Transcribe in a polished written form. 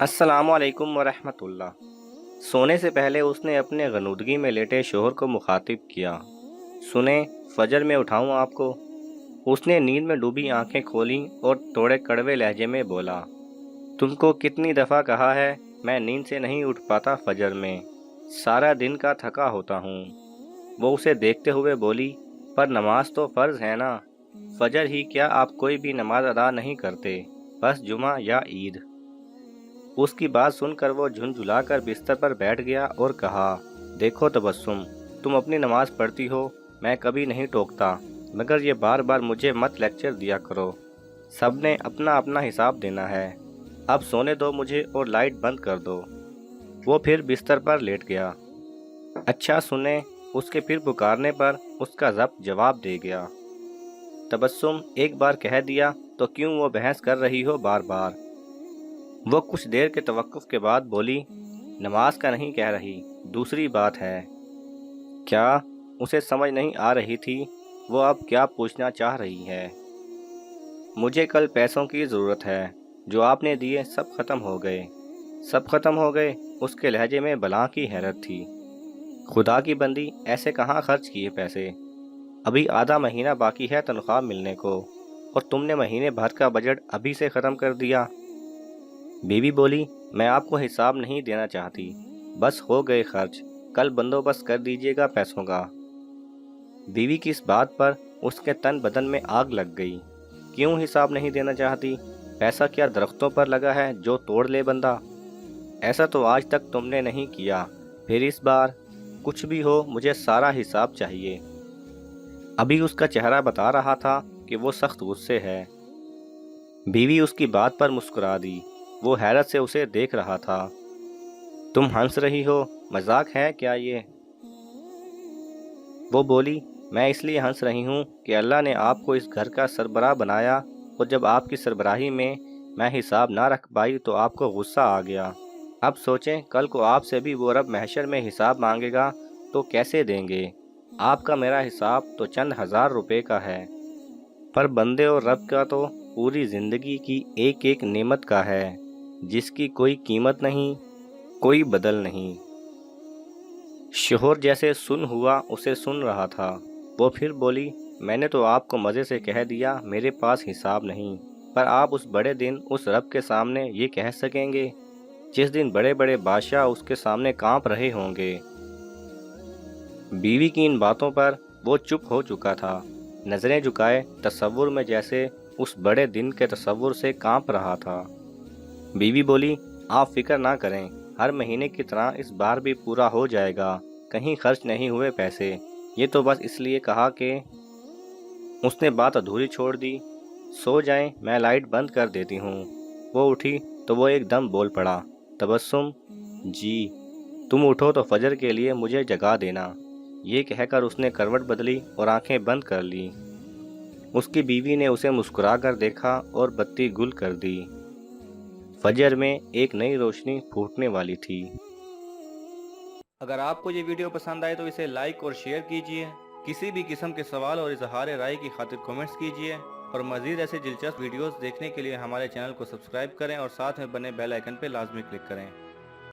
अस्सलामु अलैकुम वरहमतुल्लाह। सोने से पहले उसने अपने गनूदगी में लेटे शोहर को मुखातिब किया। सुने, फजर में उठाऊं आपको? उसने नींद में डूबी आंखें खोलीं और थोड़े कड़वे लहजे में बोला, तुमको कितनी दफ़ा कहा है, मैं नींद से नहीं उठ पाता फजर में, सारा दिन का थका होता हूँ। वो उसे देखते हुए बोली, पर नमाज तो फ़र्ज़ है ना। फजर ही क्या, आप कोई भी नमाज अदा नहीं करते, बस जुमा या ईद। उसकी बात सुनकर वो झुंझुलाकर बिस्तर पर बैठ गया और कहा, देखो तबस्सुम, तुम अपनी नमाज पढ़ती हो, मैं कभी नहीं टोकता, मगर ये बार बार मुझे मत लेक्चर दिया करो। सबने अपना अपना हिसाब देना है। अब सोने दो मुझे और लाइट बंद कर दो। वो फिर बिस्तर पर लेट गया। अच्छा सुने, उसके फिर पुकारने पर उसका ज़ब्त जवाब दे गया, तबस्सुम, एक बार कह दिया तो क्यों वो बहस कर रही हो बार बार। वो कुछ देर के तवक्कुफ के बाद बोली, नमाज का नहीं कह रही, दूसरी बात है। क्या? उसे समझ नहीं आ रही थी वो अब क्या पूछना चाह रही है। मुझे कल पैसों की ज़रूरत है, जो आपने दिए सब ख़त्म हो गए। सब ख़त्म हो गए? उसके लहजे में बला की हैरत थी। खुदा की बंदी, ऐसे कहाँ खर्च किए पैसे? अभी आधा महीना बाकी है तनख्वाह मिलने को, और तुमने महीने भर का बजट अभी से ख़त्म कर दिया। बीवी बोली, मैं आपको हिसाब नहीं देना चाहती, बस हो गए खर्च, कल बंदोबस्त कर दीजिएगा पैसों का। बीवी की इस बात पर उसके तन बदन में आग लग गई। क्यों हिसाब नहीं देना चाहती? पैसा क्या दरख्तों पर लगा है जो तोड़ ले बंदा? ऐसा तो आज तक तुमने नहीं किया, फिर इस बार? कुछ भी हो, मुझे सारा हिसाब चाहिए। अभी उसका चेहरा बता रहा था कि वो सख्त गुस्से है। बीवी उसकी बात पर मुस्कुरा दी। वो हैरत से उसे देख रहा था। तुम हंस रही हो, मजाक है क्या ये? वो बोली, मैं इसलिए हंस रही हूँ कि अल्लाह ने आपको इस घर का सरबराह बनाया, और जब आपकी सरबराही में मैं हिसाब ना रख पाई तो आपको गुस्सा आ गया। अब सोचें, कल को आपसे भी वो रब महशर में हिसाब मांगेगा तो कैसे देंगे? आपका मेरा हिसाब तो चंद हजार रुपए का है, पर बंदे और रब का तो पूरी जिंदगी की एक एक नेमत का है, जिसकी कोई कीमत नहीं, कोई बदल नहीं। शोहर जैसे सुन हुआ उसे सुन रहा था। वो फिर बोली, मैंने तो आपको मज़े से कह दिया मेरे पास हिसाब नहीं, पर आप उस बड़े दिन उस रब के सामने ये कह सकेंगे, जिस दिन बड़े बड़े बादशाह उसके सामने कांप रहे होंगे। बीवी की इन बातों पर वो चुप हो चुका था, नज़रें झुकाए तसव्वुर में, जैसे उस बड़े दिन के तसव्वुर से कांप रहा था। बीवी बोली, आप फिक्र ना करें, हर महीने की तरह इस बार भी पूरा हो जाएगा, कहीं खर्च नहीं हुए पैसे। ये तो बस इसलिए कहा कि। उसने बात अधूरी छोड़ दी। सो जाएं, मैं लाइट बंद कर देती हूँ। वो उठी तो वो एकदम बोल पड़ा, तबस्सुम जी, तुम उठो तो फजर के लिए मुझे जगा देना। ये कहकर उसने करवट बदली और आंखें बंद कर ली। उसकी बीवी ने उसे मुस्कुराकर देखा और बत्ती गुल कर दी। फजर में एक नई रोशनी फूटने वाली थी। अगर आपको ये वीडियो पसंद आए तो इसे लाइक और शेयर कीजिए। किसी भी किस्म के सवाल और इजहार राय की खातिर कमेंट्स कीजिए, और मज़ीद ऐसे दिलचस्प वीडियोस देखने के लिए हमारे चैनल को सब्सक्राइब करें और साथ में बने बेल आइकन पर लाजमी क्लिक करें।